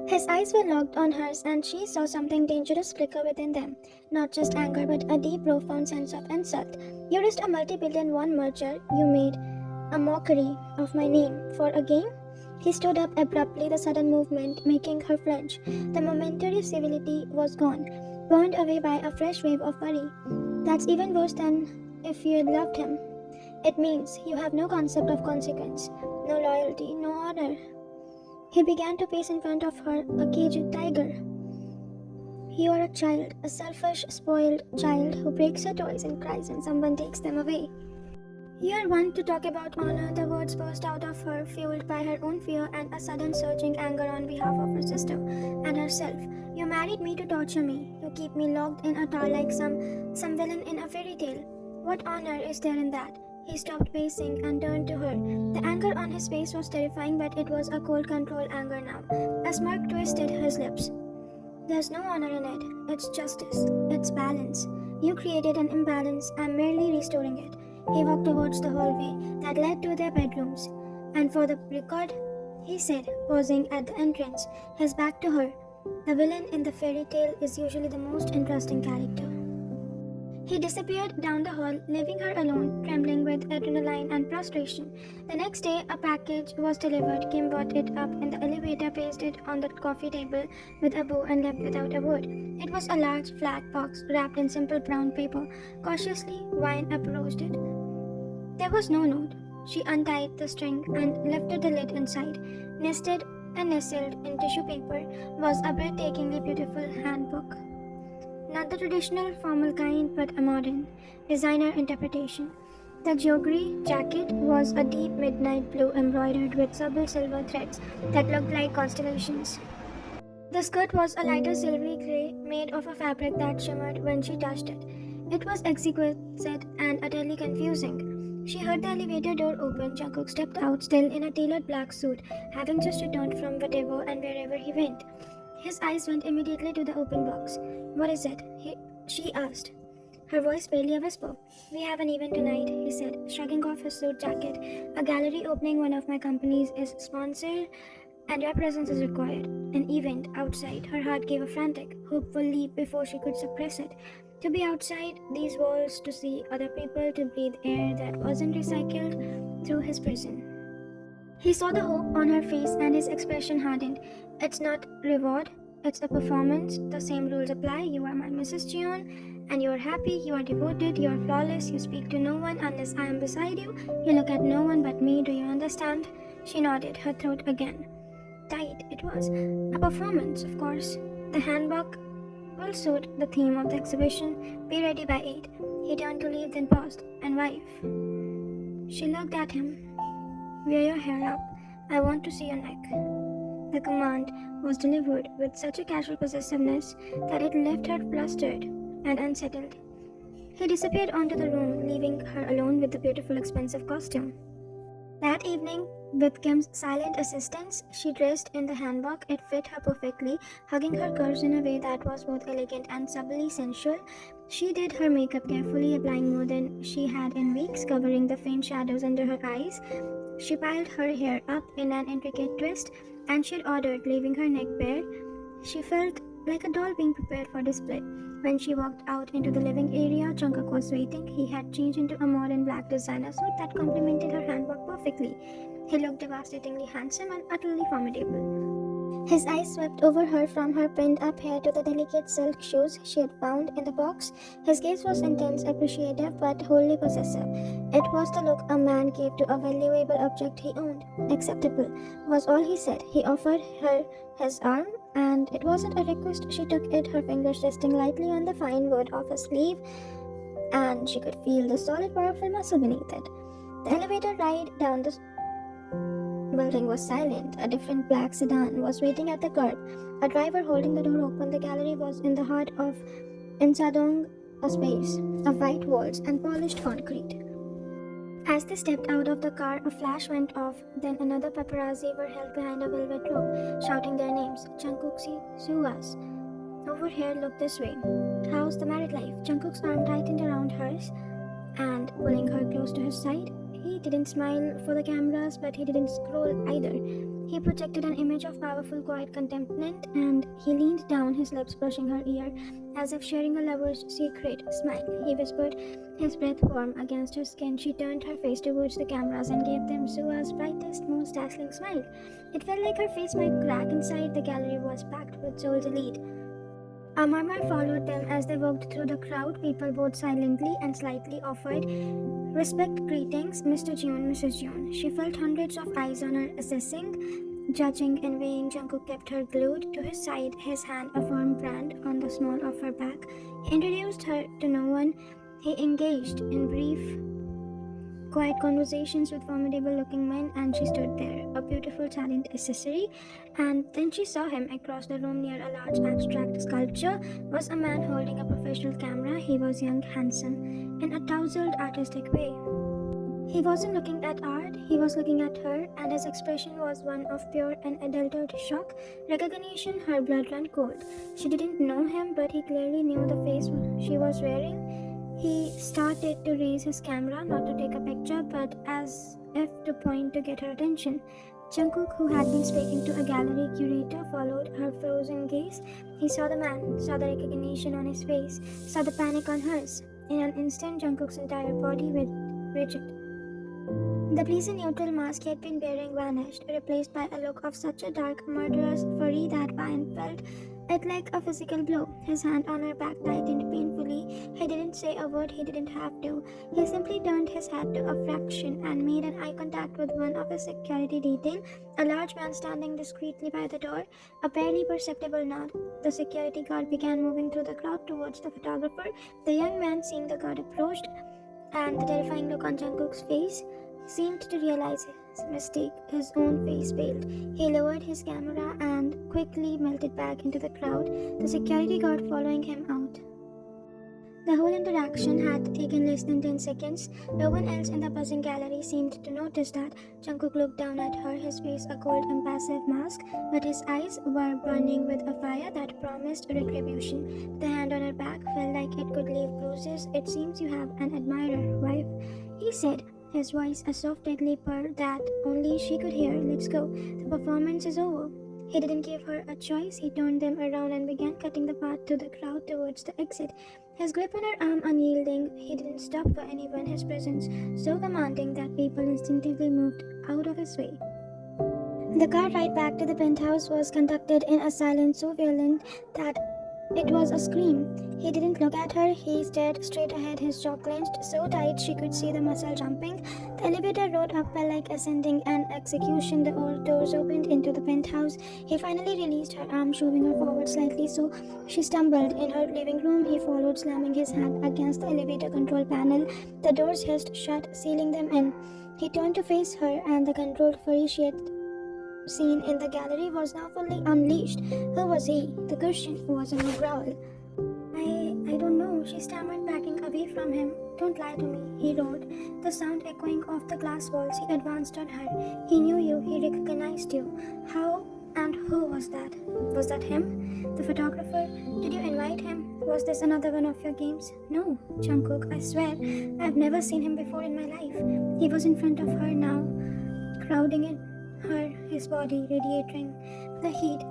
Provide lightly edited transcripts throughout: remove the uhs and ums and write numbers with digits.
His eyes were locked on hers, and she saw something dangerous flicker within them. Not just anger, but a deep, profound sense of insult. You risked a multi-billion-won merger. You made a mockery of my name for a game? He stood up abruptly, the sudden movement making her flinch. The momentary civility was gone, burned away by a fresh wave of worry. That's even worse than if you had loved him. It means you have no concept of consequence, no loyalty, no honor. He began to pace in front of her, a caged tiger. You are a child, a selfish, spoiled child who breaks her toys and cries when someone takes them away. You are one to talk about honor, the words burst out of her, fueled by her own fear and a sudden surging anger on behalf of her sister and herself. You married me to torture me. You keep me locked in a tower like some villain in a fairy tale. What honor is there in that? He stopped pacing and turned to her. The anger on his face was terrifying, but it was a cold, controlled anger now. A smirk twisted his lips. There's no honor in it. It's justice. It's balance. You created an imbalance. I'm merely restoring it. He walked towards the hallway that led to their bedrooms. And for the record, he said, pausing at the entrance, his back to her, the villain in the fairy tale is usually the most interesting character. He disappeared down the hall, leaving her alone, trembling with adrenaline and frustration. The next day, a package was delivered. Kim brought it up in the elevator, placed it on the coffee table with a bow, and left without a word. It was a large, flat box wrapped in simple brown paper. Cautiously, Wine approached it. There was no note. She untied the string and lifted the lid inside. Nested and nestled in tissue paper was a breathtakingly beautiful handbook. Not the traditional formal kind, but a modern, designer interpretation. The jewelry jacket was a deep midnight blue embroidered with subtle silver threads that looked like constellations. The skirt was a lighter silvery gray made of a fabric that shimmered when she touched it. It was exquisite and utterly confusing. She heard the elevator door open. Jungkook stepped out, still in a tailored black suit, having just returned from whatever and wherever he went. His eyes went immediately to the open box. What is it? She asked, her voice barely a whisper. We have an event tonight, he said, shrugging off his suit jacket. A gallery opening one of my companies is sponsored and your presence is required. An event outside. Her heart gave a frantic, hopeful leap before she could suppress it. To be outside these walls, to see other people, to breathe air that wasn't recycled through his prison. He saw the hope on her face and his expression hardened. It's not reward, it's a performance. The same rules apply. You are my Mrs. Cheon, and you are happy, you are devoted, you are flawless, you speak to no one unless I am beside you. You look at no one but me, do you understand? She nodded, her throat again tight. It was a performance, of course. The handbook will suit the theme of the exhibition. Be ready by 8. He turned to leave, then paused. And wife? She looked at him. Wear your hair up. I want to see your neck. The command was delivered with such a casual possessiveness that it left her flustered and unsettled. He disappeared onto the room, leaving her alone with the beautiful, expensive costume. That evening, with Kim's silent assistance, she dressed in the handbook. It fit her perfectly, hugging her curves in a way that was both elegant and subtly sensual. She did her makeup carefully, applying more than she had in weeks, covering the faint shadows under her eyes. She piled her hair up in an intricate twist, and she had ordered, leaving her neck bare. She felt like a doll being prepared for display. When she walked out into the living area, Jungkook was waiting. He had changed into a modern black designer suit that complemented her handwork perfectly. He looked devastatingly handsome and utterly formidable. His eyes swept over her from her pinned-up hair to the delicate silk shoes she had found in the box. His gaze was intense, appreciative, but wholly possessive. It was the look a man gave to a valuable object he owned. Acceptable, was all he said. He offered her his arm, and it wasn't a request. She took it, her fingers resting lightly on the fine wood of his sleeve, and she could feel the solid, powerful muscle beneath it. The elevator ride down the building was silent. A different black sedan was waiting at the curb, a driver holding the door open. The gallery was in the heart of Insadong, a space of white walls and polished concrete. As they stepped out of the car, a flash went off. Then another paparazzi were held behind a velvet rope, shouting their names. Jungkook, sue us. Over here, look this way. How's the married life? Jungkook's arm tightened around hers and pulling her close to his side. He didn't smile for the cameras, but he didn't scroll either. He projected an image of powerful, quiet contentment, and he leaned down, his lips brushing her ear, as if sharing a lover's secret. Smile, he whispered, his breath warm against her skin. She turned her face towards the cameras and gave them Sua's brightest, most dazzling smile. It felt like her face might crack inside. The gallery was packed with Soul's elite. A murmur followed them as they walked through the crowd. People bowed silently and slightly offered respect greetings, Mr. June, Mrs. June. She felt hundreds of eyes on her, assessing, judging, and weighing. Jungkook kept her glued to his side, his hand a firm brand on the small of her back. He introduced her to no one. He engaged in brief, quiet conversations with formidable-looking men, and she stood there, a beautiful silent accessory. And then she saw him across the room near a large abstract sculpture. Was a man holding a professional camera. He was young, handsome, in a tousled, artistic way. He wasn't looking at art, he was looking at her, and his expression was one of pure and unadulterated shock, recognition. Her blood ran cold. She didn't know him, but he clearly knew the face she was wearing. He started to raise his camera, not to take a picture, but as if to point to get her attention. Jungkook, who had been speaking to a gallery curator, followed her frozen gaze. He saw the man, saw the recognition on his face, saw the panic on hers. In an instant, Jungkook's entire body went rigid. The pleasant neutral mask he had been wearing vanished, replaced by a look of such a dark, murderous fury that Ryan felt it like a physical blow. His hand on her back tightened painfully. He didn't say a word, he didn't have to. He simply turned his head to a fraction and made an eye contact with one of his security detail, a large man standing discreetly by the door. A barely perceptible nod. The security guard began moving through the crowd towards the photographer. The young man, seeing the guard approached, and the terrifying look on Jungkook's face, seemed to realize his mistake. His own face paled. He lowered his camera and quickly melted back into the crowd, the security guard following him out. The whole interaction had taken less than 10 seconds. No one else in the buzzing gallery seemed to notice that. Jungkook looked down at her, his face a cold, impassive mask, but his eyes were burning with a fire that promised retribution. The hand on her back felt like it could leave bruises. "It seems you have an admirer, wife," he said, his voice a soft, deadly purr that only she could hear. "Let's go. The performance is over." He didn't give her a choice. He turned them around and began cutting the path through the crowd towards the exit. His grip on her arm unyielding, he didn't stop for anyone, his presence so commanding that people instinctively moved out of his way. The car ride back to the penthouse was conducted in a silence so violent that it was a scream. He didn't look at her. He stared straight ahead, his jaw clenched so tight she could see the muscle jumping. The elevator rode up like ascending an execution. The old doors opened into the penthouse. He finally released her arm, shoving her forward slightly so she stumbled. In her living room, he followed, slamming his hand against the elevator control panel. The doors hissed shut, sealing them in. He turned to face her, and the controlled fury she had seen in the gallery was now fully unleashed. Who was he? The question was in her growl. I don't know, she stammered, backing away from him. "Don't lie to me," he roared, the sound echoing off the glass walls. He advanced on her. "He knew you, he recognized you. How and who was that? Was that him? The photographer? Did you invite him? Was this another one of your games?" "No, Jungkook, I swear, I've never seen him before in my life." He was in front of her now, crowding in her, his body radiating the heat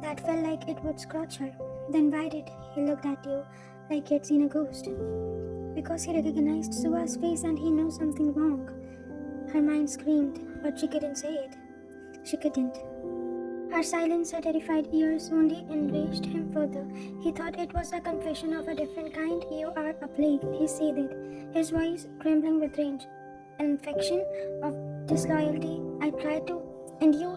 that felt like it would scorch her. "Then why did he look at you like he had seen a ghost?" "Because he recognized Sua's face and he knew something wrong." Her mind screamed, but she couldn't say it. She couldn't. Her silence, her terrified ears only enraged him further. He thought it was a confession of a different kind. "You are a plague," he seethed, his voice trembling with rage. "An infection of disloyalty. I tried to, and you..."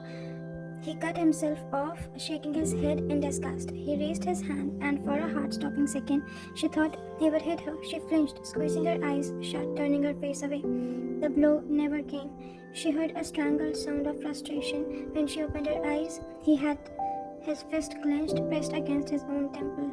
He cut himself off, shaking his head in disgust. He raised his hand, and for a heart-stopping second, she thought he would hit her. She flinched, squeezing her eyes shut, turning her face away. The blow never came. She heard a strangled sound of frustration. When she opened her eyes, he had his fist clenched, pressed against his own temple.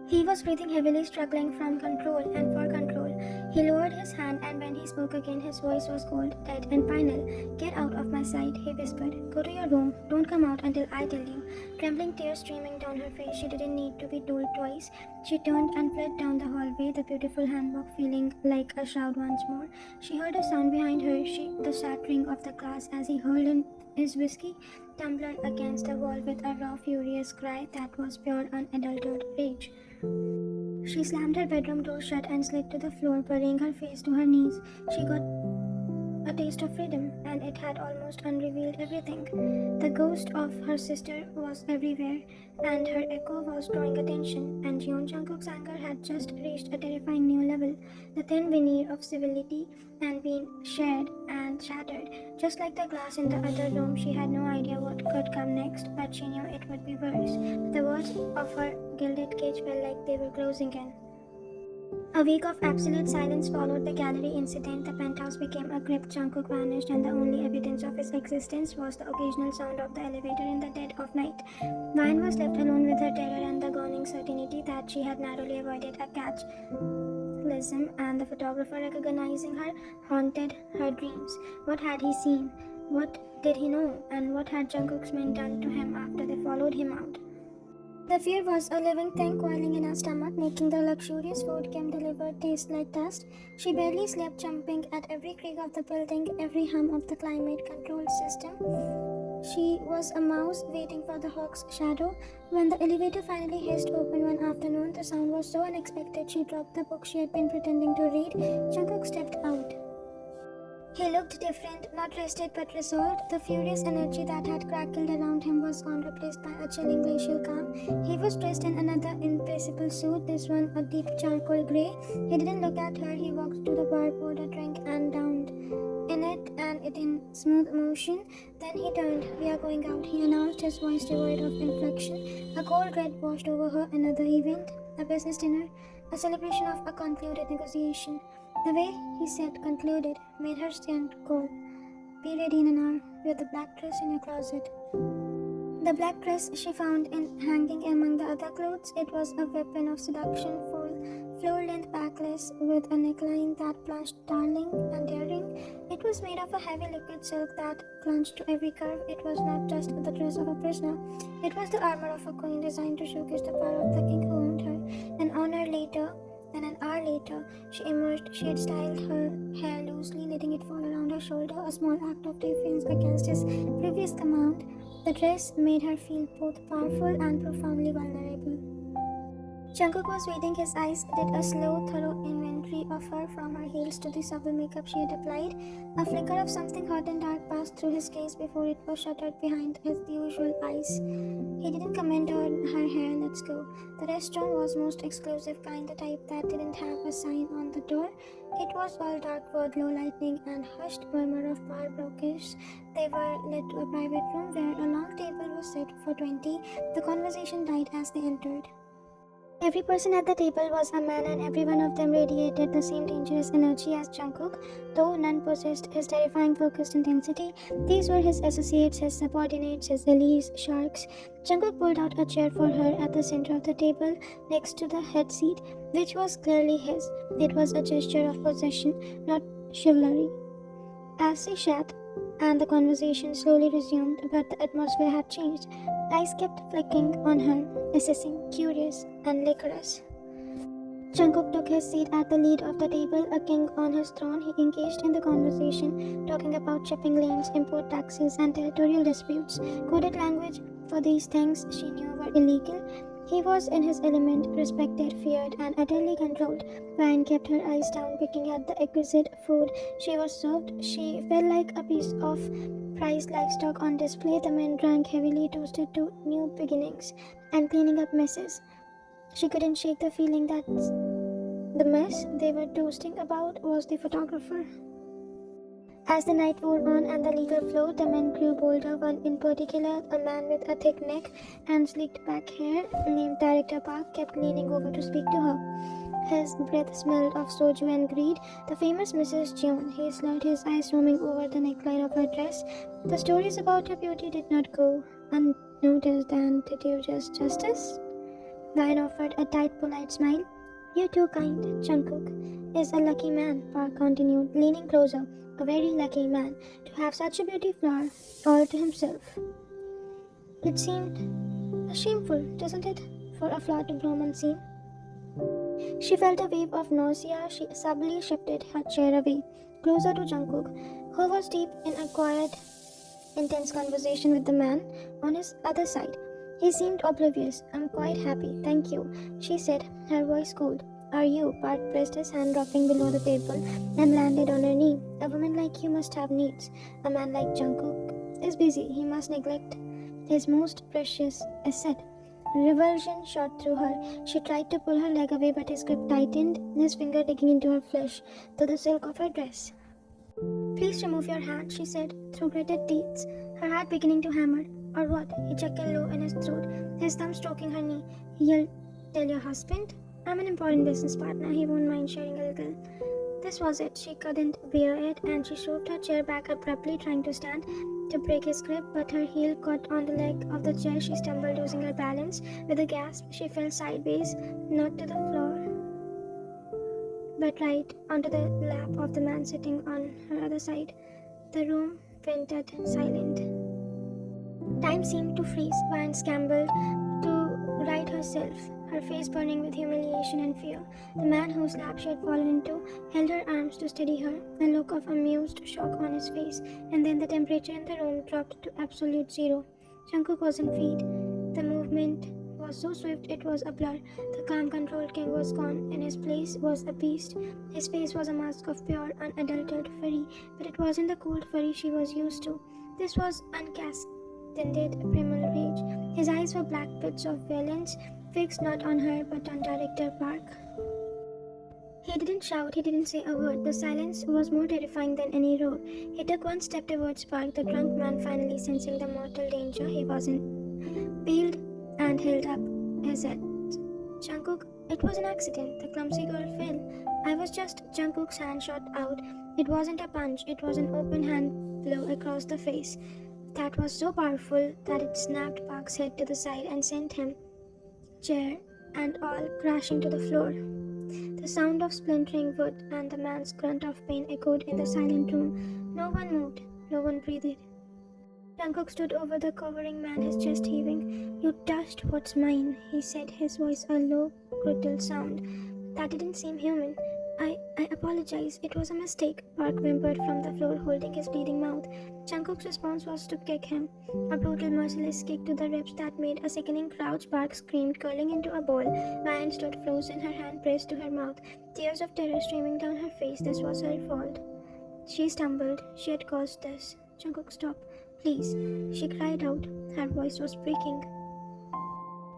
He was breathing heavily, struggling from control and for control. He lowered his hand, and when he spoke again, his voice was cold, dead, and final. "Get out of my sight," he whispered. "Go to your room. Don't come out until I tell you." Trembling, tears streaming down her face, she didn't need to be told twice. She turned and fled down the hallway, the beautiful handbag feeling like a shroud once more. She heard a sound behind her, the shattering of the glass as he hurled his whiskey tumbler against the wall with a raw, furious cry that was pure, unadulterated rage. She slammed her bedroom door shut and slid to the floor, burying her face to her knees. She got a taste of freedom, and it had almost unrevealed everything. The ghost of her sister was everywhere, and her echo was drawing attention, and Jeon Jungkook's anger had just reached a terrifying new level. The thin veneer of civility and been shared and shattered. Just like the glass in the other room, she had no idea what could come next, but she knew it would be worse. The walls of her gilded cage felt like they were closing in. A week of absolute silence followed the gallery incident. The penthouse became a crypt. Jungkook vanished, and the only evidence of his existence was the occasional sound of the elevator in the dead of night. Vine was left alone with her terror and the dawning certainty that she had narrowly avoided a cataclysm, and the photographer, recognizing her, haunted her dreams. What had he seen? What did he know? And what had Jungkook's men done to him after they followed him out? The fear was a living thing coiling in her stomach, making the luxurious food Kim delivered taste like dust. She barely slept, jumping at every creak of the building, every hum of the climate control system. She was a mouse waiting for the hawk's shadow. When the elevator finally hissed open one afternoon, the sound was so unexpected she dropped the book she had been pretending to read. Jungkook stepped out. He looked different, not rested but resolved. The furious energy that had crackled around him was gone, replaced by a chilling glacial calm. He was dressed in another invisible suit, this one a deep charcoal grey. He didn't look at her. He walked to the bar, poured a drink and downed in it, and it in smooth motion. Then he turned. "We are going out," he announced, his voice devoid of inflection. A cold red washed over her. Another event, a business dinner, a celebration of a concluded negotiation. The way he said concluded made her stand cold. "Be ready in an hour, with the black dress in your closet." The black dress she found hanging among the other clothes. It was a weapon of seduction, full, floor-length backless, with a neckline that blushed darling and daring. It was made of a heavy liquid silk that clung to every curve. It was not just the dress of a prisoner. It was the armor of a queen, designed to showcase the power of the king who owned her. An hour later, she emerged. She had styled her hair loosely, letting it fall around her shoulder, a small act of defiance against his previous command. The dress made her feel both powerful and profoundly vulnerable. Jungkook was waiting. His eyes did a slow, thorough inventory of her, from her heels to the subtle makeup she had applied. A flicker of something hot and dark passed through his gaze before it was shuttered behind his usual eyes. He didn't comment on her hair. "Let's go." The restaurant was most exclusive kind, the type that didn't have a sign on the door. It was all dark wood, low lighting, and hushed murmur of bar brokers. They were led to a private room where a long table was set for 20. The conversation died as they entered. Every person at the table was a man, and every one of them radiated the same dangerous energy as Jungkook, though none possessed his terrifying focused intensity. These were his associates, his subordinates, his allies, sharks. Jungkook pulled out a chair for her at the center of the table, next to the head seat, which was clearly his. It was a gesture of possession, not chivalry. As she sat, and the conversation slowly resumed, but the atmosphere had changed. Eyes kept flicking on her, assessing, curious and lecherous. Jungkook took his seat at the lead of the table, a king on his throne. He engaged in the conversation, talking about shipping lanes, import taxes, and territorial disputes. Coded language for these things she knew were illegal. He was in his element, respected, feared, and utterly controlled. Ryan kept her eyes down, picking at the exquisite food she was served. She felt like a piece of prized livestock on display. The men drank heavily, toasted to new beginnings, and cleaning up messes. She couldn't shake the feeling that the mess they were toasting about was the photographer. As the night wore on and the liquor flowed, the men grew bolder. One in particular, a man with a thick neck and sleeked back hair, named Director Park, kept leaning over to speak to her. His breath smelled of soju and greed. "The famous Mrs. Jeon," he slurred, his eyes roaming over the neckline of her dress. "The stories about her beauty did not go unnoticed, and did you justice?" Ryan offered a tight, polite smile. "You're too kind. Jungkook is a lucky man," Park continued, leaning closer. "A very lucky man, to have such a beauty flower all to himself." It seemed shameful, doesn't it, for a flower to bloom unseen? She felt a wave of nausea. She subtly shifted her chair away, closer to Jungkook, who was deep in a quiet intense conversation with the man on his other side. He seemed oblivious. "I'm quite happy, thank you," she said, her voice cold. "Are you?" Park pressed his hand, dropping below the table, and landed on her knee. "A woman like you must have needs. A man like Jungkook is busy. He must neglect his most precious asset." Revulsion shot through her. She tried to pull her leg away, but his grip tightened, his finger digging into her flesh, through the silk of her dress. "Please remove your hand," she said, through gritted teeth, her heart beginning to hammer. "Or what?" He chuckled low in his throat, his thumb stroking her knee. He yelled, "Tell your husband? I'm an important business partner. He won't mind sharing a little." This was it. She couldn't bear it, and she shoved her chair back abruptly, trying to stand to break his grip, but her heel caught on the leg of the chair. She stumbled, losing her balance. With a gasp, she fell sideways, not to the floor, but right onto the lap of the man sitting on her other side. The room went silent. Time seemed to freeze. Vine scrambled to right herself, her face burning with humiliation and fear. The man whose lap she had fallen into held her arms to steady her, a look of amused shock on his face, and then the temperature in the room dropped to absolute zero. Jungkook was on feet. The movement was so swift it was a blur. The calm, controlled king was gone. In his place was a beast. His face was a mask of pure, unadulterated fury, but it wasn't the cold fury she was used to. This was uncasted primal rage. His eyes were black pits of violence, fixed not on her but on Director Park. He didn't shout, he didn't say a word. The silence was more terrifying than any roar. He took one step towards Park, the drunk man finally sensing the mortal danger he was in, peeled and held up his head. "Jungkook, it was an accident. The clumsy girl fell. I was just..." Jungkook's hand shot out. It wasn't a punch, it was an open hand blow across the face that was so powerful that it snapped Park's head to the side and sent him, chair and all, crashing to the floor. The sound of splintering wood and the man's grunt of pain echoed in the silent room. No one moved, no one breathed. Jungkook stood over the cowering man, his chest heaving. "You touched what's mine," he said, his voice a low, brutal sound that didn't seem human. I apologize. It was a mistake," Park whimpered from the floor, holding his bleeding mouth. Jungkook's response was to kick him, a brutal, merciless kick to the ribs that made a sickening crouch. Park screamed, curling into a ball. Ryan stood frozen, her hand pressed to her mouth, tears of terror streaming down her face. This was her fault. She stumbled. She had caused this. "Jungkook, stop. Please," she cried out. Her voice was breaking.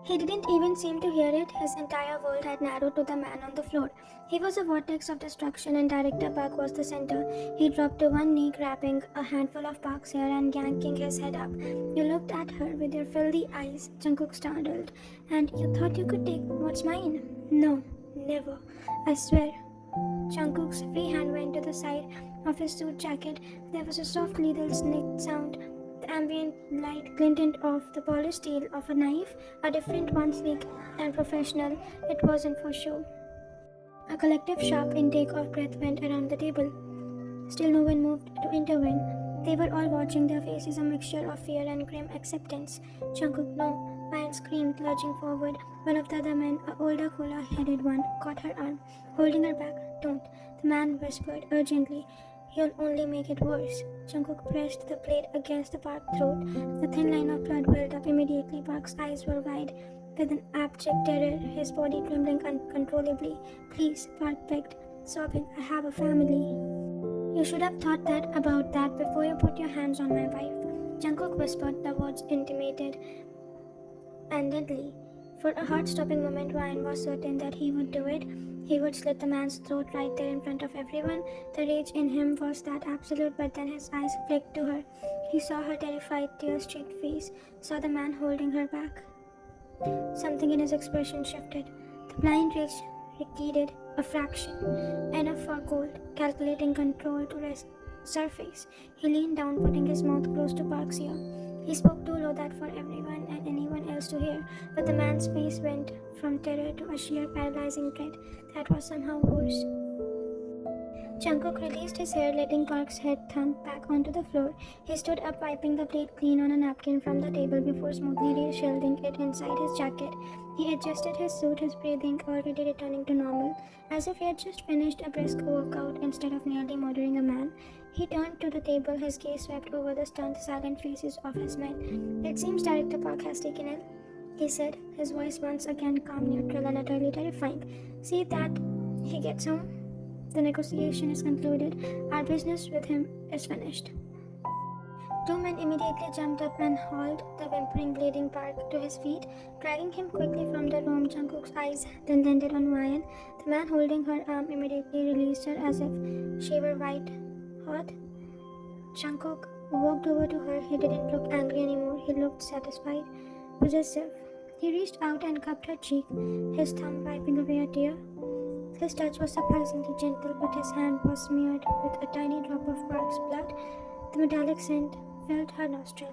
He didn't even seem to hear it. His entire world had narrowed to the man on the floor. He was a vortex of destruction, and Director Park was the center. He dropped to one knee, grabbing a handful of Park's hair and yanking his head up. "You looked at her with your filthy eyes," Jungkook startled. "And you thought you could take what's mine?" "No, never. I swear." Jungkook's free hand went to the side of his suit jacket. There was a soft lethal snick sound. The ambient light glinted off the polished steel of a knife, a different one, sleek and professional. It wasn't for show. A collective sharp intake of breath went around the table. Still no one moved to intervene. They were all watching, their faces a mixture of fear and grim acceptance. "Jungkook, no!" Ryan screamed, lurching forward. One of the other men, an older, cooler-headed one, caught her arm, holding her back. "Don't," the man whispered urgently. "You'll only make it worse." Jungkook pressed the blade against the Park throat. A thin line of blood welled up immediately. Park's eyes were wide with an abject terror, his body trembling uncontrollably. "Please," Park begged, sobbing, "I have a family." "You should have thought about that before you put your hands on my wife." Jungkook whispered, the words intimated and deadly. For a heart-stopping moment, Ryan was certain that he would do it. He would slit the man's throat right there in front of everyone. The rage in him was that absolute, but then his eyes flicked to her. He saw her terrified, tear-streaked face, saw the man holding her back. Something in his expression shifted. The blind rage receded a fraction, enough for cold, calculating control to surface. He leaned down, putting his mouth close to Park's ear. He spoke too low that for everyone and anyone else to hear, but the man's face went from terror to a sheer paralyzing dread that was somehow worse. Jungkook released his hair, letting Park's head thump back onto the floor. He stood up, wiping the plate clean on a napkin from the table before smoothly reshelving it inside his jacket. He adjusted his suit, his breathing already returning to normal, as if he had just finished a brisk workout instead of nearly murdering a man. He turned to the table, his gaze swept over the stunned, silent faces of his men. "It seems Director Park has taken ill," he said, his voice once again calm, neutral, and utterly terrifying. "See that he gets home? The negotiation is concluded. Our business with him is finished." Two men immediately jumped up and hauled the whimpering, bleeding Park to his feet, dragging him quickly from the room. Jungkook's eyes then landed on Ryan. The man holding her arm immediately released her as if she were white hot. Jungkook walked over to her. He didn't look angry anymore. He looked satisfied, possessive. He reached out and cupped her cheek, his thumb wiping away a tear. His touch was surprisingly gentle, but his hand was smeared with a tiny drop of Park's blood. The metallic scent filled her nostril.